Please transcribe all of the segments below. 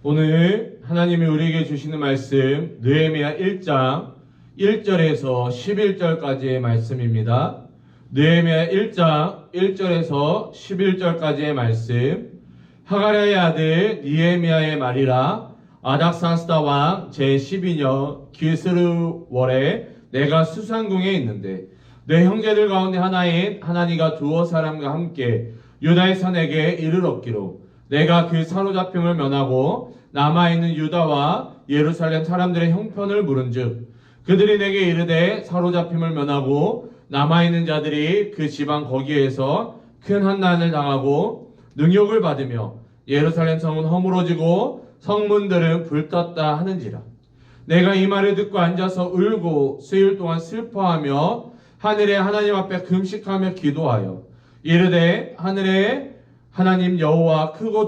오늘 하나님이 우리에게 주시는 말씀 느헤미야 1장 1절에서 11절까지의 말씀입니다. 느헤미야 1장 1절에서 11절까지의 말씀. 하가랴의 아들 느헤미야의 말이라. 아닥사스다 왕 제12년 기스르월에 내가 수산궁에 있는데 내 형제들 가운데 하나인 하나니가 두어 사람과 함께 유다의 산에게 이르렀기로 내가 그 사로잡힘을 면하고 남아있는 유다와 예루살렘 사람들의 형편을 물은즉 그들이 내게 이르되 사로잡힘을 면하고 남아있는 자들이 그 지방 거기에서 큰 환난을 당하고 능욕을 받으며 예루살렘 성은 허물어지고 성문들은 불떴다 하는지라. 내가 이 말을 듣고 앉아서 울고 수일 동안 슬퍼하며 하늘의 하나님 앞에 금식하며 기도하여 이르되 하늘의 하나님 여호와 크고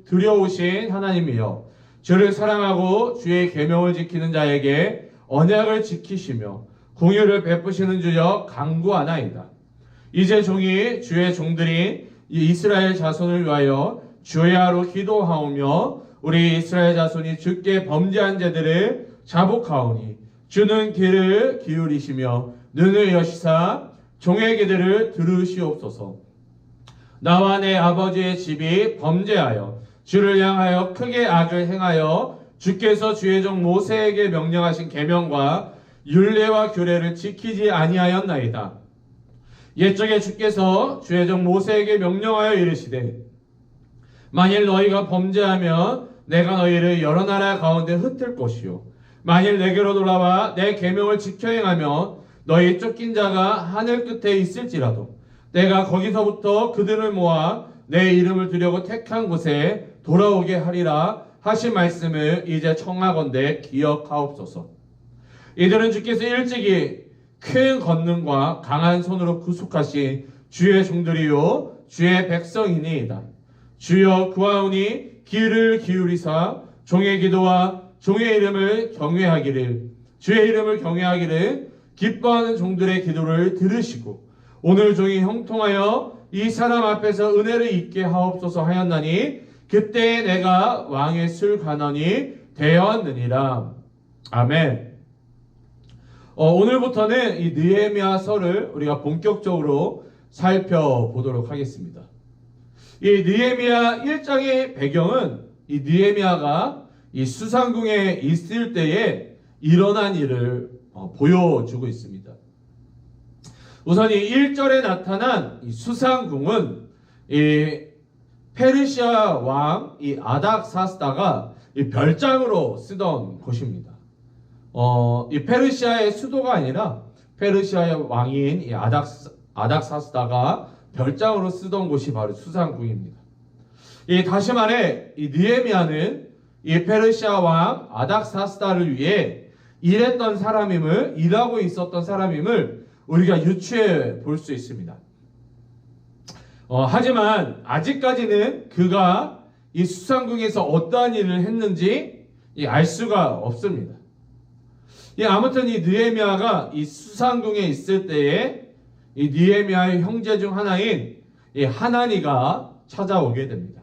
두려우신 하나님이여 주를 사랑하고 주의 계명을 지키는 자에게 언약을 지키시며 공의를 베푸시는 주여 간구하나이다. 이제 종이 주의 종들이 이스라엘 자손을 위하여 주야로 기도하오며 우리 이스라엘 자손이 주께 범죄한 자들을 자복하오니 주는 귀를 기울이시며 눈을 여시사 종의 기도를 들으시옵소서. 나와 내 아버지의 집이 범죄하여 주를 향하여 크게 악을 행하여 주께서 주의 종 모세에게 명령하신 계명과 율례와 규례를 지키지 아니하였나이다. 옛적에 주께서 주의 종 모세에게 명령하여 이르시되 만일 너희가 범죄하면 내가 너희를 여러 나라 가운데 흩을 것이요 만일 내게로 돌아와 내 계명을 지켜 행하면 너희 쫓긴 자가 하늘 끝에 있을지라도 내가 거기서부터 그들을 모아 내 이름을 두려고 택한 곳에 돌아오게 하리라 하신 말씀을 이제 청하건대 기억하옵소서. 이들은 주께서 일찍이 큰 권능과 강한 손으로 구속하신 주의 종들이요 주의 백성이니이다. 주여 구하오니 귀를 기울이사 종의 기도와 종의 이름을 경외하기를 주의 이름을 경외하기를 기뻐하는 종들의 기도를 들으시고 오늘 종이 형통하여 이 사람 앞에서 은혜를 잊게 하옵소서 하였나니 그때 내가 왕의 술관원이 되었느니라. 아멘. 오늘부터는 이 느헤미야서를 우리가 본격적으로 살펴보도록 하겠습니다. 이 느헤미야 1장의 배경은 이 느헤미야가 이 수산궁에 있을 때에 일어난 일을 보여주고 있습니다. 우선 이 1절에 나타난 이 수산궁은 이 페르시아 왕 이 아닥사스다가 이 별장으로 쓰던 곳입니다. 이 페르시아의 수도가 아니라 페르시아의 왕인 이 아닥사스다가 별장으로 쓰던 곳이 바로 수산궁입니다. 다시 말해 이 느헤미야는 이 페르시아 왕 아닥사스다를 위해 일했던 사람임을 일하고 있었던 사람임을 우리가 유추해 볼 수 있습니다. 하지만 아직까지는 그가 이 수산궁에서 어떠한 일을 했는지 알 수가 없습니다. 아무튼 이 느헤미야가 이 수산궁에 있을 때에 이 느헤미야의 형제 중 하나인 이 하나니가 찾아오게 됩니다.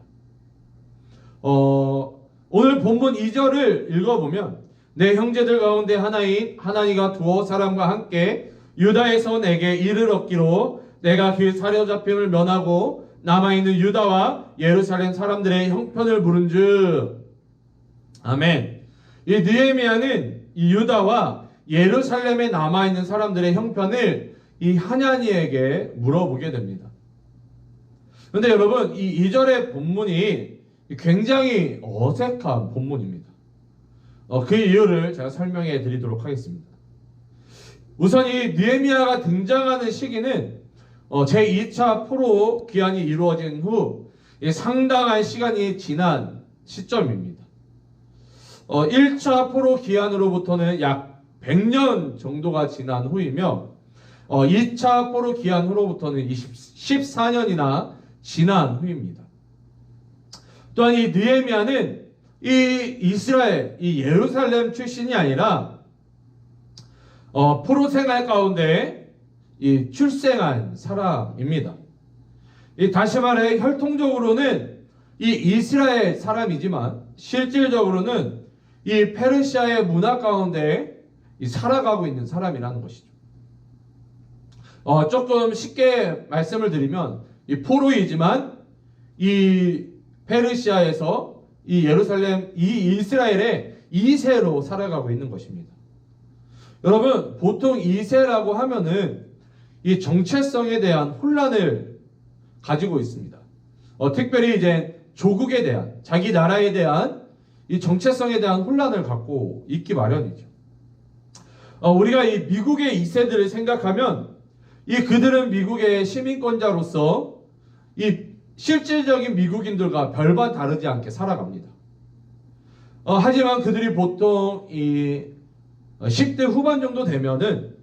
오늘 본문 2절을 읽어보면 내 형제들 가운데 하나인 하나니가 두어 사람과 함께 유다에서 내게 이르렀기로 내가 그 사로잡힘을 면하고 남아있는 유다와 예루살렘 사람들의 형편을 물은즉. 아멘. 이 느헤미야는 이 유다와 예루살렘에 남아있는 사람들의 형편을 이 하나니에게 물어보게 됩니다. 그런데 여러분 이 2절의 본문이 굉장히 어색한 본문입니다. 그 이유를 제가 설명해 드리도록 하겠습니다. 우선 이 느헤미야가 등장하는 시기는 제2차 포로 기한이 이루어진 후 상당한 시간이 지난 시점입니다. 1차 포로 기한으로부터는 약 100년 정도가 지난 후이며 2차 포로 기한 후로부터는 14년이나 지난 후입니다. 또한 이 느헤미야는 이 이스라엘, 이 예루살렘 출신이 아니라 포로 생활 가운데 출생한 사람입니다. 다시 말해 혈통적으로는 이 이스라엘 사람이지만 실질적으로는 이 페르시아의 문화 가운데 살아가고 있는 사람이라는 것이죠. 조금 쉽게 말씀을 드리면 이 포로이지만 이 페르시아에서 이 예루살렘, 이 이스라엘의 2세로 살아가고 있는 것입니다. 여러분, 보통 2세라고 하면은 이 정체성에 대한 혼란을 가지고 있습니다. 특별히 이제 조국에 대한, 자기 나라에 대한 이 정체성에 대한 혼란을 갖고 있기 마련이죠. 우리가 이 미국의 2세들을 생각하면 이 그들은 미국의 시민권자로서 이 실질적인 미국인들과 별반 다르지 않게 살아갑니다. 하지만 그들이 보통 이 10대 후반 정도 되면은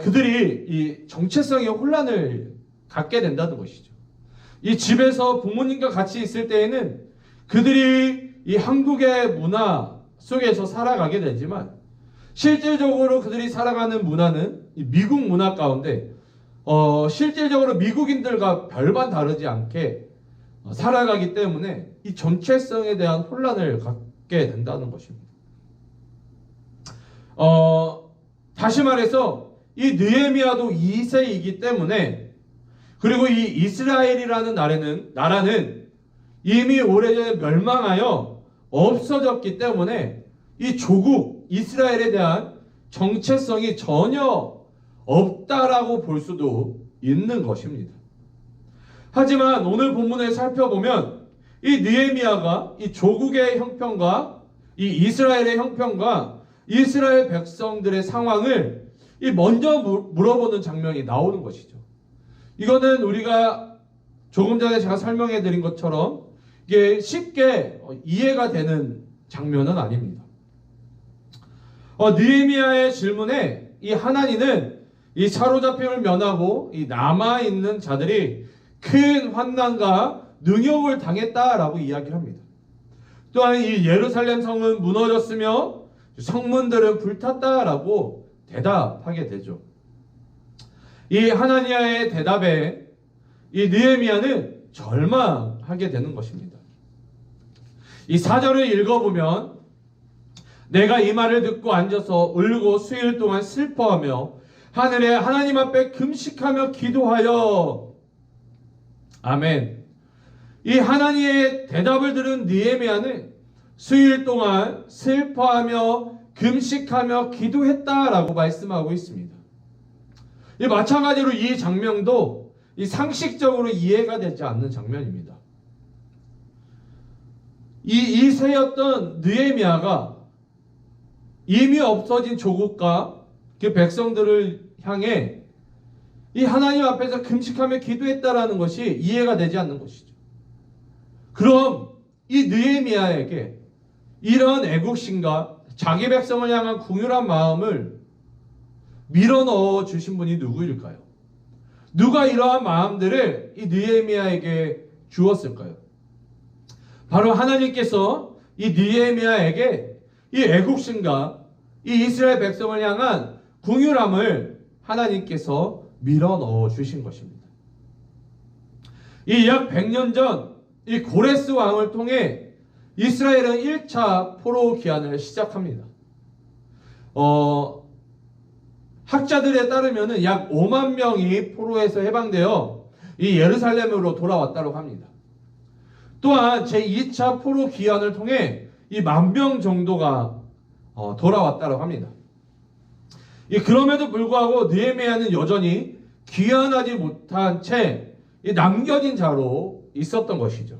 그들이 이 정체성의 혼란을 갖게 된다는 것이죠. 이 집에서 부모님과 같이 있을 때에는 그들이 이 한국의 문화 속에서 살아가게 되지만 실질적으로 그들이 살아가는 문화는 이 미국 문화 가운데 실질적으로 미국인들과 별반 다르지 않게 살아가기 때문에 이 정체성에 대한 혼란을 갖게 된다는 것입니다. 다시 말해서 이 느헤미야도 2세이기 때문에, 그리고 이 이스라엘이라는 나라는 이미 오래전에 멸망하여 없어졌기 때문에 이 조국 이스라엘에 대한 정체성이 전혀 없다라고 볼 수도 있는 것입니다. 하지만 오늘 본문을 살펴보면 이 느헤미야가 이 조국의 형편과 이 이스라엘의 형편과 이스라엘 백성들의 상황을 먼저 물어보는 장면이 나오는 것이죠. 이거는 우리가 조금 전에 제가 설명해 드린 것처럼 이게 쉽게 이해가 되는 장면은 아닙니다. 느헤미야의 질문에 이 하나니는 이 사로잡힘을 면하고 이 남아있는 자들이 큰 환난과 능욕을 당했다라고 이야기를 합니다. 또한 이 예루살렘 성은 무너졌으며 성문들은 불탔다라고 대답하게 되죠. 이 하나니야의 대답에 이 느헤미야는 절망하게 되는 것입니다. 이 4절을 읽어보면 내가 이 말을 듣고 앉아서 울고 수일 동안 슬퍼하며 하늘에 하나님 앞에 금식하며 기도하여. 아멘. 이 하나님의 대답을 들은 느헤미야는 수일 동안 슬퍼하며 금식하며 기도했다라고 말씀하고 있습니다. 마찬가지로 이 장면도 상식적으로 이해가 되지 않는 장면입니다. 이 2세였던 느헤미야가 이미 없어진 조국과 그 백성들을 향해 이 하나님 앞에서 금식하며 기도했다라는 것이 이해가 되지 않는 것이죠. 그럼 이 느헤미야에게 이런 애국심과 자기 백성을 향한 궁휼한 마음을 밀어넣어 주신 분이 누구일까요? 누가 이러한 마음들을 이 느헤미야에게 주었을까요? 바로 하나님께서 이 느헤미야에게 이 애국심과 이 이스라엘 백성을 향한 궁휼함을 하나님께서 밀어넣어 주신 것입니다. 이 약 100년 전 이 고레스 왕을 통해 이스라엘은 1차 포로 기한을 시작합니다. 학자들에 따르면 약 5만 명이 포로에서 해방되어 이 예루살렘으로 돌아왔다고 합니다. 또한 제2차 포로 기한을 통해 이 10,000명 정도가 돌아왔다고 합니다. 그럼에도 불구하고 느헤미야는 여전히 귀환하지 못한 채 남겨진 자로 있었던 것이죠.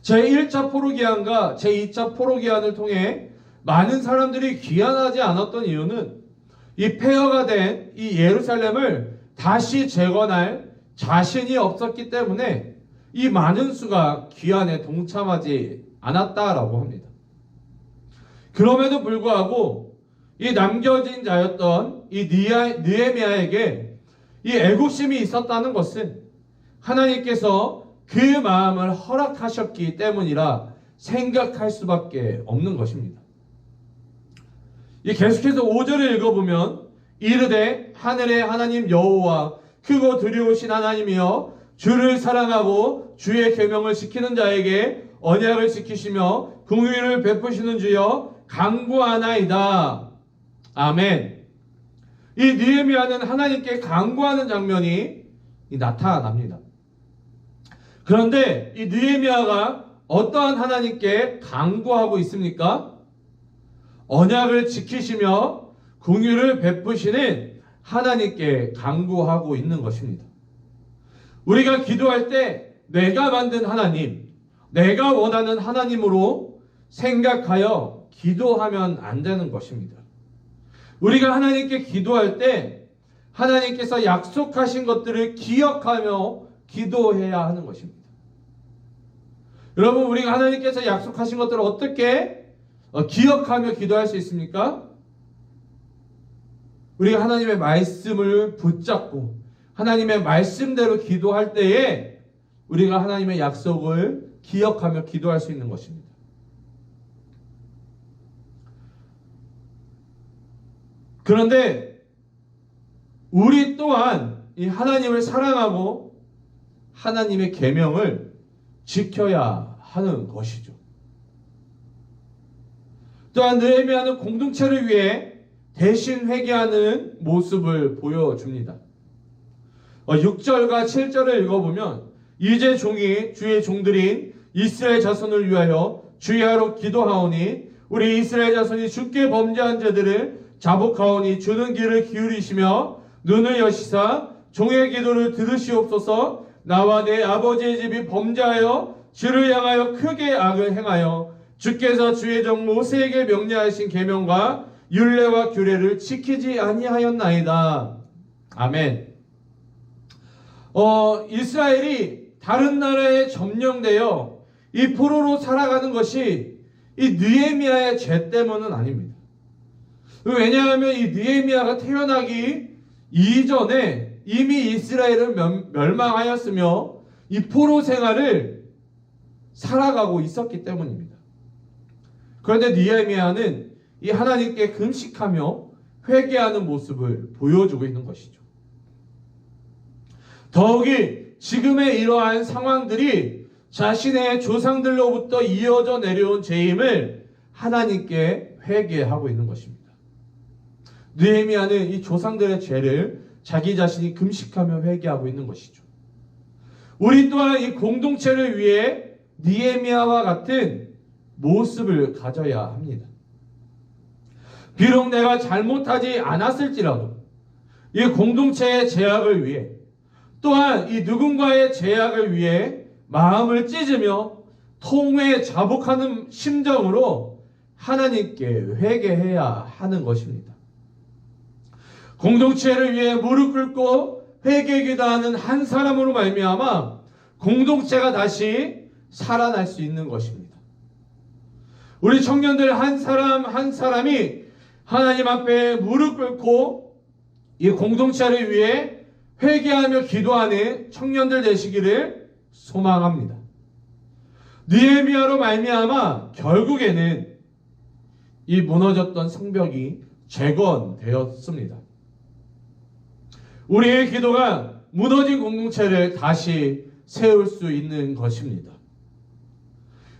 제1차 포로 기한과 제2차 포로 기한을 통해 많은 사람들이 귀환하지 않았던 이유는 이 폐허가 된 이 예루살렘을 다시 재건할 자신이 없었기 때문에 이 많은 수가 귀환에 동참하지 않았다라고 합니다. 그럼에도 불구하고 이 남겨진 자였던 이 느헤미야에게 이 애국심이 있었다는 것은 하나님께서 그 마음을 허락하셨기 때문이라 생각할 수밖에 없는 것입니다. 계속해서 5절을 읽어보면 이르되 하늘의 하나님 여호와 크고 두려우신 하나님이여 주를 사랑하고 주의 계명을 지키는 자에게 언약을 지키시며 긍휼을 베푸시는 주여 간구하나이다. 아멘. 이 느헤미야는 하나님께 간구하는 장면이 나타납니다. 그런데 이 느헤미야가 어떠한 하나님께 간구하고 있습니까? 언약을 지키시며 긍휼을 베푸시는 하나님께 간구하고 있는 것입니다. 우리가 기도할 때 내가 만든 하나님, 내가 원하는 하나님으로 생각하여 기도하면 안 되는 것입니다. 우리가 하나님께 기도할 때 하나님께서 약속하신 것들을 기억하며 기도해야 하는 것입니다. 여러분, 우리가 하나님께서 약속하신 것들을 어떻게 기억하며 기도할 수 있습니까? 우리가 하나님의 말씀을 붙잡고 하나님의 말씀대로 기도할 때에 우리가 하나님의 약속을 기억하며 기도할 수 있는 것입니다. 그런데 우리 또한 이 하나님을 사랑하고 하나님의 계명을 지켜야 하는 것이죠. 또한 느헤미야는 공동체를 위해 대신 회개하는 모습을 보여줍니다. 6절과 7절을 읽어보면 이제 종이 주의 종들인 이스라엘 자손을 위하여 주야로 기도하오니 우리 이스라엘 자손이 주께 범죄한 자들을 자복하오니 주는 귀를 기울이시며 눈을 여시사 종의 기도를 들으시옵소서. 나와 내 아버지의 집이 범죄하여 주를 향하여 크게 악을 행하여 주께서 주의 종 모세에게 명령하신 계명과 율례와 규례를 지키지 아니하였나이다. 아멘. 이스라엘이 다른 나라에 점령되어 이 포로로 살아가는 것이 이 느헤미야의 죄 때문은 아닙니다. 왜냐하면 이 느헤미야가 태어나기 이전에 이미 이스라엘은 멸망하였으며 이 포로 생활을 살아가고 있었기 때문입니다. 그런데 느헤미야는 이 하나님께 금식하며 회개하는 모습을 보여주고 있는 것이죠. 더욱이 지금의 이러한 상황들이 자신의 조상들로부터 이어져 내려온 죄임을 하나님께 회개하고 있는 것입니다. 느헤미야는 이 조상들의 죄를 자기 자신이 금식하며 회개하고 있는 것이죠. 우리 또한 이 공동체를 위해 느헤미야와 같은 모습을 가져야 합니다. 비록 내가 잘못하지 않았을지라도 이 공동체의 제약을 위해 또한 이 누군가의 제약을 위해 마음을 찢으며 통회에 자복하는 심정으로 하나님께 회개해야 하는 것입니다. 공동체를 위해 무릎 꿇고 회개기도하는 한 사람으로 말미암아 공동체가 다시 살아날 수 있는 것입니다. 우리 청년들 한 사람 한 사람이 하나님 앞에 무릎 꿇고 이 공동체를 위해 회개하며 기도하는 청년들 되시기를 소망합니다. 느헤미야로 말미암아 결국에는 이 무너졌던 성벽이 재건되었습니다. 우리의 기도가 무너진 공동체를 다시 세울 수 있는 것입니다.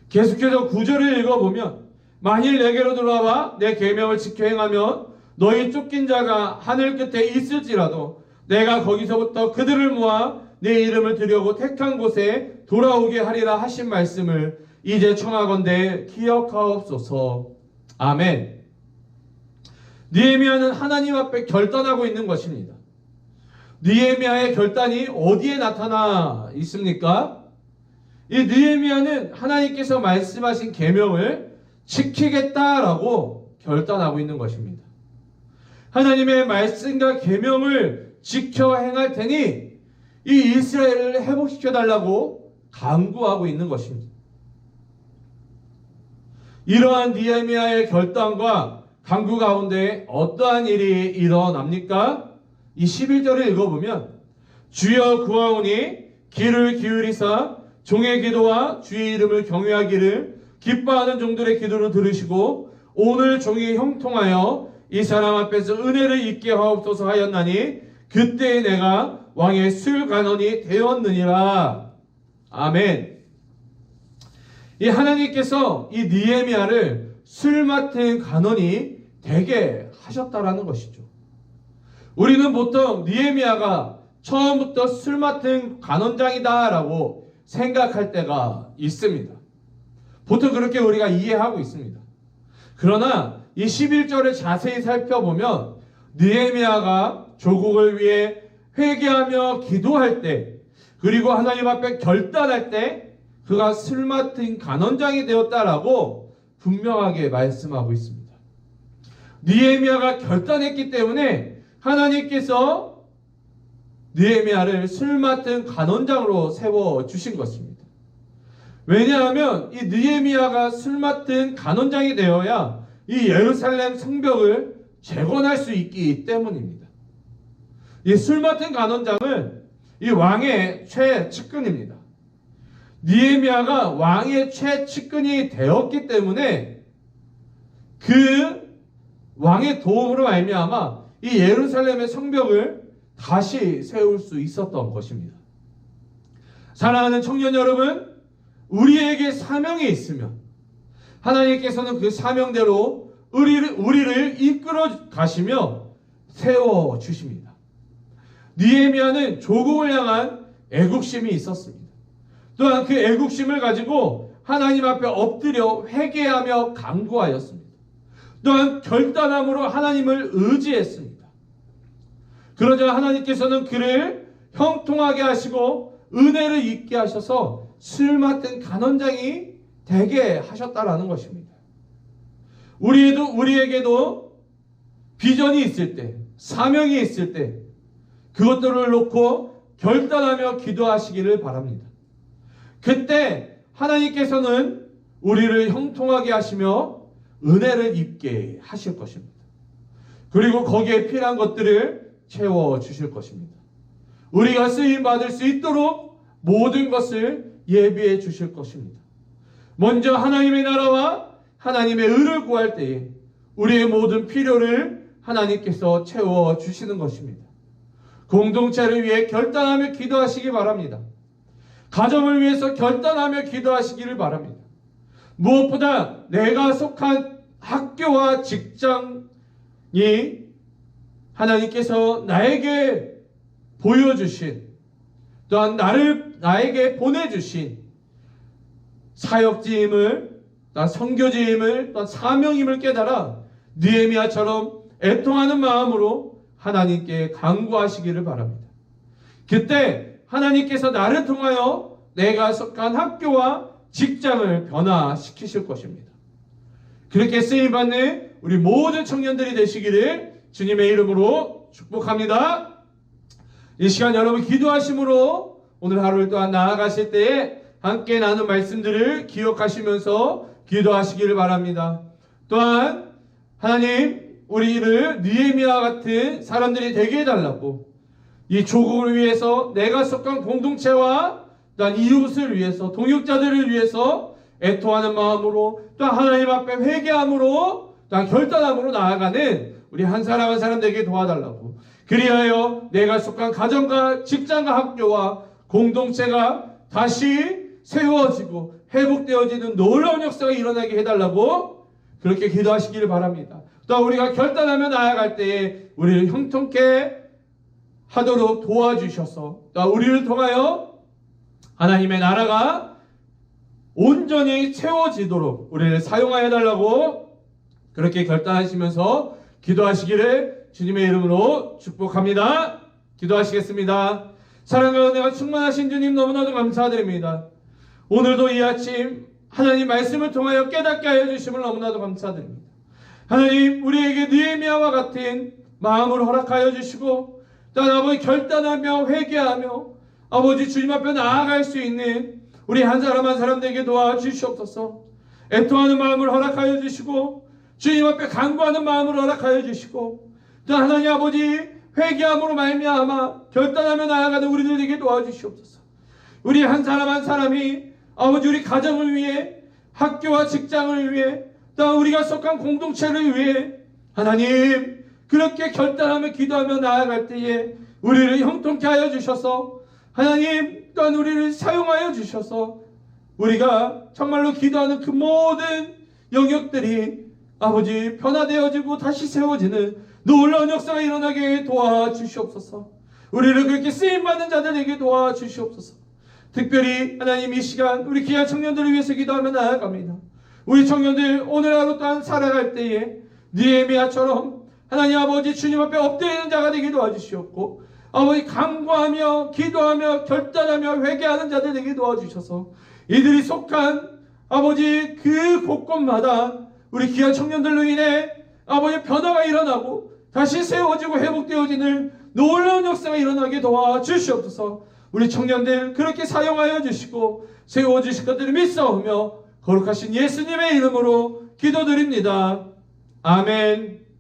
계속해서 9절을 읽어보면 만일 내게로 돌아와 내 계명을 지켜 행하면 너희 쫓긴 자가 하늘 끝에 있을지라도 내가 거기서부터 그들을 모아 내 이름을 드려고 택한 곳에 돌아오게 하리라 하신 말씀을 이제 청하건대 기억하옵소서. 아멘. 느헤미야는 하나님 앞에 결단하고 있는 것입니다. 느헤미야의 결단이 어디에 나타나 있습니까? 이 느헤미야는 하나님께서 말씀하신 계명을 지키겠다라고 결단하고 있는 것입니다. 하나님의 말씀과 계명을 지켜 행할 테니 이 이스라엘을 회복시켜 달라고 간구하고 있는 것입니다. 이러한 느헤미야의 결단과 간구 가운데 어떠한 일이 일어납니까? 이 11절을 읽어보면 주여 구하오니 귀를 기울이사 종의 기도와 주의 이름을 경외하기를 기뻐하는 종들의 기도를 들으시고 오늘 종이 형통하여 이 사람 앞에서 은혜를 잊게 하옵소서 하였나니 그때에 내가 왕의 술간원이 되었느니라. 아멘. 이 하나님께서 이 느헤미야를 술 맡은 간원이 되게 하셨다라는 것이죠. 우리는 보통 느헤미야가 처음부터 술 맡은 간원장이다라고 생각할 때가 있습니다. 보통 그렇게 우리가 이해하고 있습니다. 그러나 이 11절을 자세히 살펴보면 느헤미야가 조국을 위해 회개하며 기도할 때, 그리고 하나님 앞에 결단할 때 그가 술 맡은 간원장이 되었다라고 분명하게 말씀하고 있습니다. 느헤미야가 결단했기 때문에 하나님께서 느헤미야를 술 맡은 간원장으로 세워주신 것입니다. 왜냐하면 이 느헤미야가 술 맡은 간원장이 되어야 이 예루살렘 성벽을 재건할 수 있기 때문입니다. 이 술 맡은 간원장은 이 왕의 최측근입니다. 느헤미야가 왕의 최측근이 되었기 때문에 그 왕의 도움으로 말미암아 이 예루살렘의 성벽을 다시 세울 수 있었던 것입니다. 사랑하는 청년 여러분, 우리에게 사명이 있으면 하나님께서는 그 사명대로 우리를 이끌어 가시며 세워 주십니다. 느헤미야는 조국을 향한 애국심이 있었습니다. 또한 그 애국심을 가지고 하나님 앞에 엎드려 회개하며 간구하였습니다. 또한 결단함으로 하나님을 의지했습니다. 그러자 하나님께서는 그를 형통하게 하시고 은혜를 입게 하셔서 술 맡은 간원장이 되게 하셨다라는 것입니다. 우리에게도 비전이 있을 때, 사명이 있을 때 그것들을 놓고 결단하며 기도하시기를 바랍니다. 그때 하나님께서는 우리를 형통하게 하시며 은혜를 입게 하실 것입니다. 그리고 거기에 필요한 것들을 채워주실 것입니다. 우리가 쓰임받을 수 있도록 모든 것을 예비해 주실 것입니다. 먼저 하나님의 나라와 하나님의 의를 구할 때에 우리의 모든 필요를 하나님께서 채워주시는 것입니다. 공동체를 위해 결단하며 기도하시기 바랍니다. 가정을 위해서 결단하며 기도하시기를 바랍니다. 무엇보다 내가 속한 학교와 직장이 하나님께서 나에게 보여주신, 또한 나에게 보내주신 사역지임을, 또한 선교지임을, 또한 사명임을 깨달아 느헤미야처럼 애통하는 마음으로 하나님께 간구하시기를 바랍니다. 그때 하나님께서 나를 통하여 내가 속한 학교와 직장을 변화시키실 것입니다. 그렇게 쓰임받는 우리 모든 청년들이 되시기를 주님의 이름으로 축복합니다. 이 시간 여러분 기도하심으로 오늘 하루를 또한 나아가실 때에 함께 나눈 말씀들을 기억하시면서 기도하시기를 바랍니다. 또한 하나님, 우리를 느헤미야 같은 사람들이 되게 해달라고, 이 조국을 위해서, 내가 속한 공동체와 또한 이웃을 위해서, 동역자들을 위해서 애통하는 마음으로, 또한 하나님 앞에 회개함으로, 또한 결단함으로 나아가는 우리 한 사람 한 사람 되게 도와달라고, 그리하여 내가 속한 가정과 직장과 학교와 공동체가 다시 세워지고 회복되어지는 놀라운 역사가 일어나게 해달라고 그렇게 기도하시기를 바랍니다. 또 우리가 결단하며 나아갈 때에 우리를 형통케 하도록 도와주셔서, 또 우리를 통하여 하나님의 나라가 온전히 채워지도록 우리를 사용하여 달라고 그렇게 결단하시면서 기도하시기를 주님의 이름으로 축복합니다. 기도하시겠습니다. 사랑과 은혜가 충만하신 주님 너무나도 감사드립니다. 오늘도 이 아침 하나님 말씀을 통하여 깨닫게 하여 주심을 너무나도 감사드립니다. 하나님, 우리에게 느헤미야와 같은 마음을 허락하여 주시고, 또한 아버지 결단하며 회개하며 아버지 주님 앞에 나아갈 수 있는 우리 한 사람 한 사람 되게 도와주시옵소서. 애통하는 마음을 허락하여 주시고, 주님 앞에 간구하는 마음을 허락하여 주시고, 또 하나님 아버지 회개함으로 말미암아 결단하며 나아가는 우리들에게 도와주시옵소서. 우리 한 사람 한 사람이 아버지 우리 가정을 위해, 학교와 직장을 위해, 또 우리가 속한 공동체를 위해 하나님 그렇게 결단하며 기도하며 나아갈 때에 우리를 형통케 하여 주셔서 하나님 또한 우리를 사용하여 주셔서 우리가 정말로 기도하는 그 모든 영역들이 아버지 변화되어지고 다시 세워지는 놀라운 역사가 일어나게 도와주시옵소서. 우리를 그렇게 쓰임받는 자들에게 도와주시옵소서. 특별히 하나님 이 시간 우리 귀한 청년들을 위해서 기도하며 나아갑니다. 우리 청년들 오늘 하루 또한 살아갈 때에 느헤미야처럼 하나님 아버지 주님 앞에 엎드리는 자가 되게 도와주시옵고 아버지 간구하며 기도하며 결단하며 회개하는 자들에게 도와주셔서 이들이 속한 아버지 그 곳곳마다 우리 귀한 청년들로 인해 아버지 변화가 일어나고 다시 세워지고 회복되어지는 놀라운 역사가 일어나게 도와주시옵소서. 우리 청년들 그렇게 사용하여 주시고 세워주실 것들을 믿사오며 거룩하신 예수님의 이름으로 기도드립니다. 아멘.